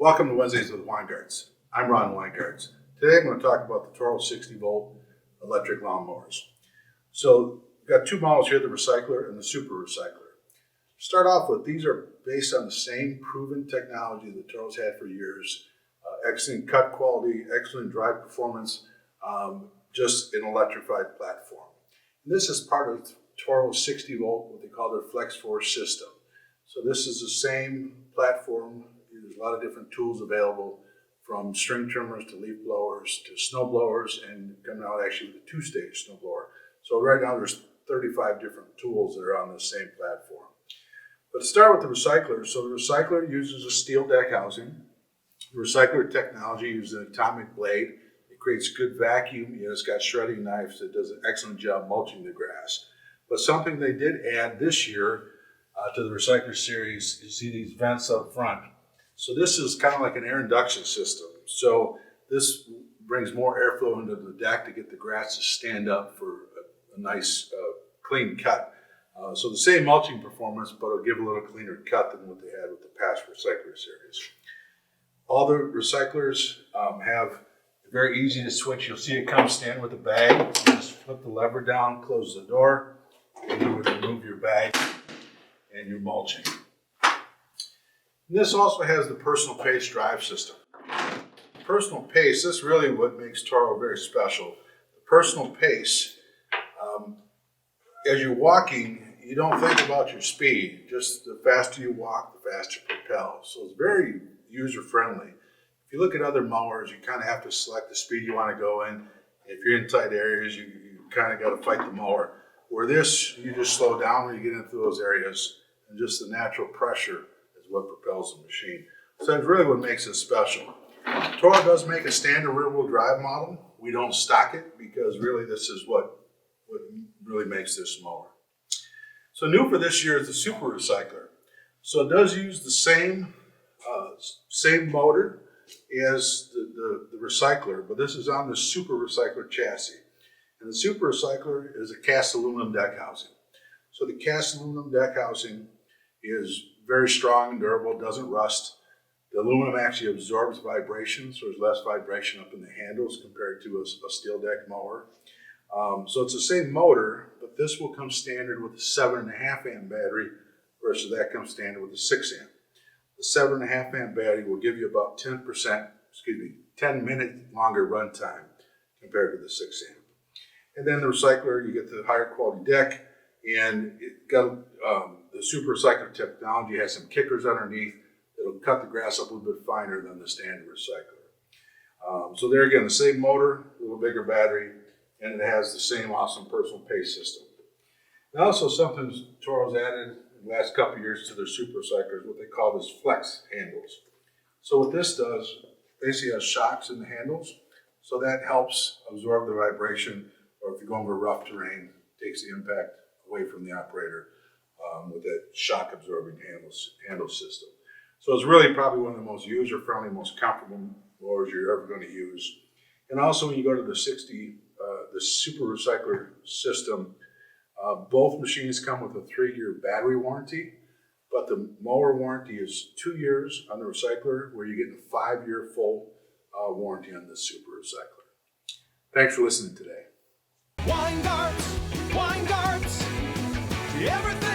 Welcome to Wednesdays with Weingartz. I'm Ron Weingartz. Today I'm going to talk about the Toro 60V electric lawn mowers. So we've got two models here, the recycler and the super recycler. To start off with, these are based on the same proven technology that Toro's had for years. Excellent cut quality, excellent drive performance, just an electrified platform. And this is part of Toro 60V, what they call their Flex Force system. So this is the same platform. There's a lot of different tools available, from string trimmers to leaf blowers to snow blowers, and coming out actually with a two-stage snow blower. So right now there's 35 different tools that are on the same platform. But to start with the recycler, so the recycler uses a steel deck housing. The recycler technology uses an atomic blade. It creates good vacuum. It's got shredding knives that does an excellent job mulching the grass. But something they did add this year to the recycler series, you see these vents up front. So this is kind of like an air induction system. So this brings more airflow into the deck to get the grass to stand up for a nice clean cut. So the same mulching performance, but it'll give a little cleaner cut than what they had with the past recycler series. All the recyclers have very easy to switch. You'll see it come stand with a bag. You just flip the lever down, close the door, and you would remove your bag and your mulching. And this also has the personal pace drive system. Personal pace, this is really what makes Toro very special. The personal pace, as you're walking, you don't think about your speed. Just the faster you walk, the faster you propel. So it's very user-friendly. If you look at other mowers, you kind of have to select the speed you want to go in. If you're in tight areas, you kind of got to fight the mower. Where this, you just slow down when you get into those areas, and just the natural pressure is what propels the machine. So that's really what makes it special. Toro does make a standard rear-wheel drive model. We don't stock it because really this is what really makes this mower. So new for this year is the super recycler. So it does use the same motor as the recycler, but this is on the super recycler chassis. And the super recycler is a cast aluminum deck housing. So the cast aluminum deck housing is very strong and durable, doesn't rust. The aluminum actually absorbs vibration, so there's less vibration up in the handles compared to a steel deck mower. So it's the same motor, but this will come standard with a 7.5 amp battery versus that comes standard with a 6 amp. The 7.5 amp battery will give you about 10 minutes longer run time compared to the 6 amp. And then the recycler, you get the higher quality deck, and it got the super recycler technology has some kickers underneath that'll cut the grass up a little bit finer than the standard recycler. So there again, the same motor, a little bigger battery, and it has the same awesome personal pace system. And also something Toro's added in the last couple of years to their super recyclers, what they call this flex handles. So what this does, basically has shocks in the handles, so that helps absorb the vibration, or if you're going over rough terrain, takes the impact away from the operator with that shock absorbing handle system. So it's really probably one of the most user-friendly, most comfortable mowers you're ever going to use. And also when you go to the super recycler system, both machines come with a 3-year battery warranty, but the mower warranty is 2 years on the recycler, where you get a 5-year full warranty on the super recycler. Thanks for listening today. Weingartz, everything.